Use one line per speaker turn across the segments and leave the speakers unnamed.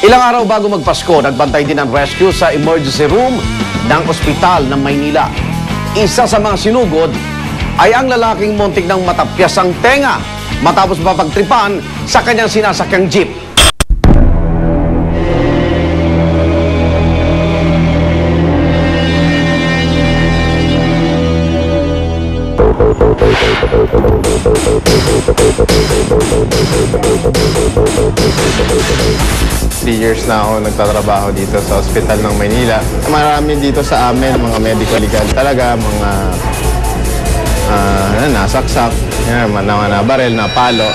Ilang araw bago magpasko, nagbantay din ang rescue sa emergency room ng ospital ng Maynila. Isa sa mga sinugod ay ang lalaking muntik ng matapyas ang tenga matapos mapagtripan sa kanyang sinasakyang jeep.
Three years na ako nagtatrabaho dito sa ospital ng Maynila. Marami dito sa amin, mga medical legal talaga, mga nasaksak, mga barel, na palo.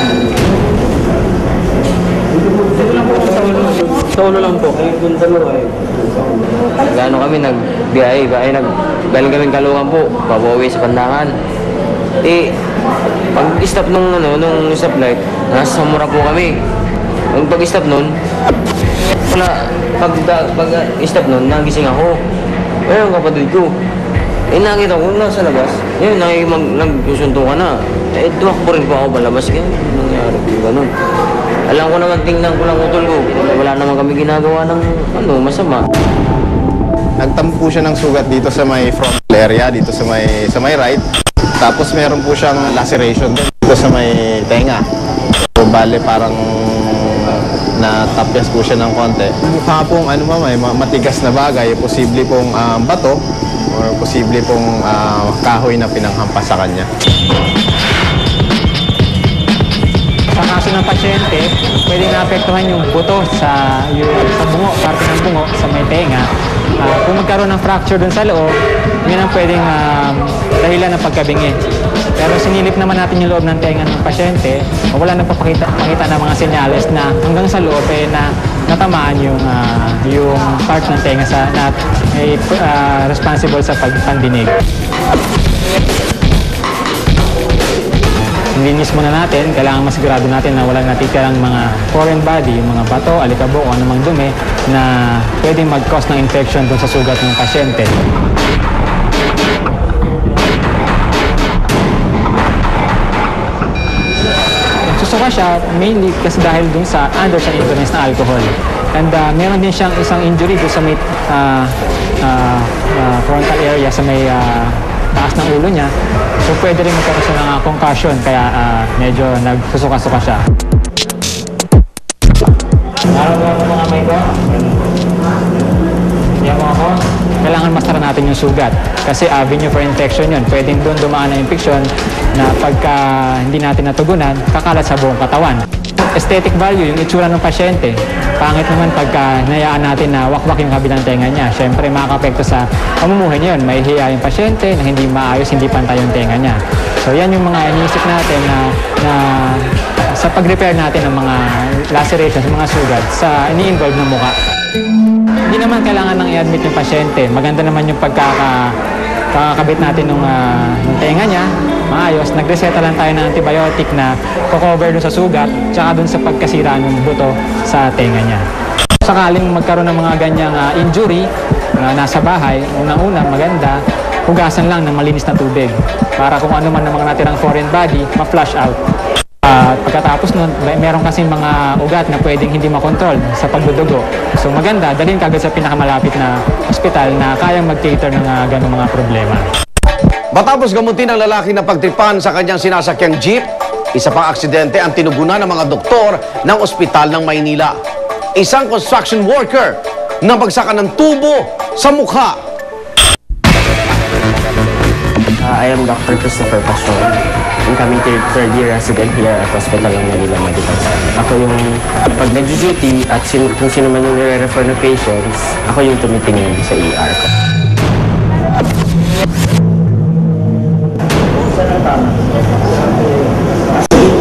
Sa ulo lang po. Gano'n kami nag-biyahe, galing kami Caloocan po, pabuwi sa Pandangan. Pag-stop nung stoplight, nasa Samura po kami. Pag-stop nun, pag-stop nun, nagising ako. Ayun, kapatid ko. Nakita ko nasa labas. Yun, nagsusuntukan na. Tumakbo rin po ako palabas. Kaya nangyari ko ganun. Alam ko naman, tingnan ko lang utol ko. Wala naman kami ginagawa ng masama.
Nagtampo siya ng sugat dito sa may front area, dito sa may right. Tapos meron po siyang laceration dito sa may tenga. So, bale parang natapyas po siya ng konti. Mukha pong may matigas na bagay, posible pong bato or posible pong kahoy na pinanghampas sa kanya.
Sa kaso ng pasyente, pwedeng naapektuhan yung buto sa bungo, parte ng bungo sa may tenga. Kung magkaroon ng fracture dun sa loob, yun ang pwedeng dahilan ng pagkabingi. Pero sinilip naman natin yung loob ng tenga ng pasyente, wala nang pakita ng mga senyales na hanggang sa loob na natamaan yung part ng tenga na responsible sa pandinig. Linis muna natin, kailangan masigurado natin na walang natitirang mga foreign body, yung mga bato, alikabok o anumang dumi na pwedeng mag-cause ng infection dun sa sugat ng pasyente. Susuka siya mainly kasi dahil dun sa under sa influence ng alcohol. And meron din siyang isang injury dun sa may frontal area, sa may taas ng ulo niya. So pwede rin magkaroon siya ng concussion, kaya medyo nagsusuka-suka siya. Araw-araw mga may ko. Yan mga ko. Kailangan mastara natin yung sugat. Kasi avenue for infection yun. Pwedeng doon dumaan na infection na pagka hindi natin natugunan, kakalat sa buong katawan. Aesthetic value, yung itsura ng pasyente. Pangit naman pagka hinayaan natin na wakwak yung kabilang tenga niya. Siyempre, makakapekto sa pamumuhay niya yun. May hiya yung pasyente na hindi maayos, hindi pantay yung tenga niya. So, yan yung mga iniisip natin na sa pag-repair natin ng mga lacerations, mga sugat, sa ini-involve ng mukha. Hindi naman kailangan nang i-admit yung pasyente. Maganda naman yung pagkakabit natin ng tenga niya. Maayos, nagreseta lang tayo ng antibiotic na cover dun sa sugat tsaka dun sa pagkasira ng buto sa tenga niya. Sakaling magkaroon ng mga ganyang injury na nasa bahay, unang-una maganda, hugasan lang ng malinis na tubig para kung ano man ng mga natirang foreign body, ma-flush out. Pagkatapos nun, meron kasi mga ugat na pwedeng hindi makontrol sa pagdudugo. So maganda, dalhin kagad sa pinakamalapit na ospital na kayang mag-cater ng ganung mga problema.
Matapos gamutin ang lalaki na pagtripan sa kanyang sinasakyang jeep, isa pang aksidente ang tinugunan ng mga doktor ng ospital ng Maynila. Isang construction worker na bagsakan ng tubo sa mukha.
I am Dr. Christopher Passion. Incoming third year resident here at Hospital ng Manila Medical Center. Ako yung pag nag-duty at kung sino man yung nire-refer na patients, ako yung tumitingin sa ER ko.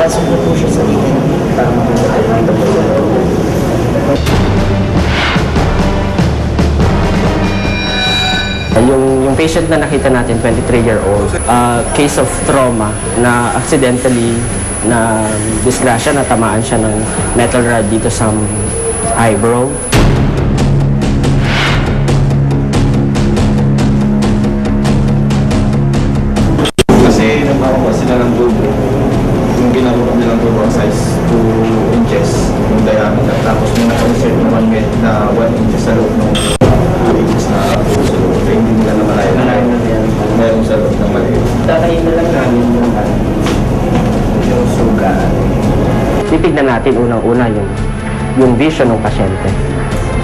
Pasok na po siya sa ER. Yung patient na nakita natin, 23-year-old, case of trauma na accidentally na disgrasya, natamaan siya ng metal rod dito sa eyebrow.
Kasi nagpapagawa sila ng tubo. Yung ginagawa nilang tubo size 2 inches yung diameter. Tapos yung naka-insert na 1 meter.
titignan natin unang-una yung vision ng pasyente.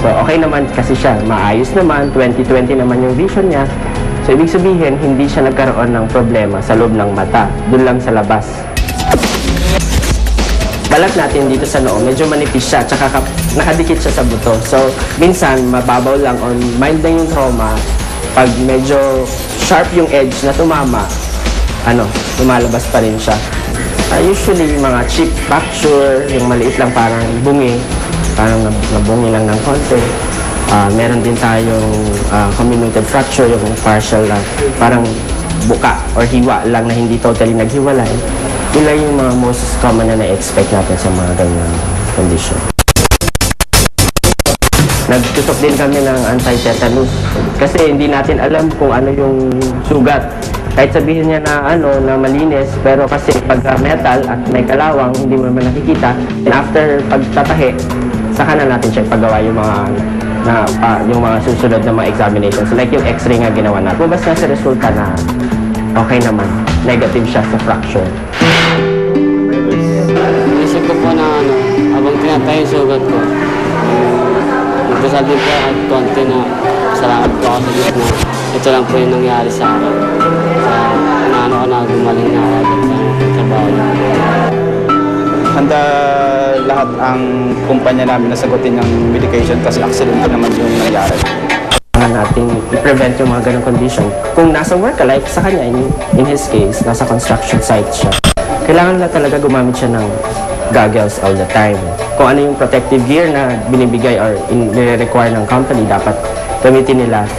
So, okay naman kasi siya. Maayos naman, 20/20 naman yung vision niya. So, ibig sabihin, hindi siya nagkaroon ng problema sa loob ng mata. Doon lang sa labas. Balat natin dito sa noo, medyo manipis siya, tsaka nakadikit siya sa buto. So, minsan, mababaw lang o mild lang yung trauma. Pag medyo sharp yung edge na tumama, lumalabas pa rin siya. Usually, mga cheap fracture, yung maliit lang parang bungi, parang nabungi lang ng konti. Meron din tayong comminuted fracture, yung partial lang, parang buka or hiwa lang na hindi totally naghiwalay. Yun lang yung mga most common na na-expect natin sa mga ganyan condition. Nagtutok din kami ng anti-tetanus kasi hindi natin alam kung ano yung sugat. Kahit sabihin niya na na malinis, pero kasi pag metal at may kalawang, hindi mo naman nakikita. And after pagtatahi, saka na natin siya paggawa yung mga susunod na mga examinations. Like yung x-ray nga ginawa natin. Kung basta sa resulta na okay naman, negative siya sa fracture.
Isip ko po na habang tinatay yung sugat ko, nagdasal din po at konti na salamat po ako sa Diyos na ito lang po yung nangyari sa akin. Ko na gumaling na ako sa trabaho niya.
Handa lahat ang kumpanya namin na sagutin ng medication kasi accident naman yung nangyari.
Natin i-prevent yung mga ganong condition. Kung nasa work life sa kanya, in his case, nasa construction site siya, kailangan na talaga gumamit siya ng goggles all the time. Kung ano yung protective gear na binibigay or nire-require ng company, dapat gamitin nila.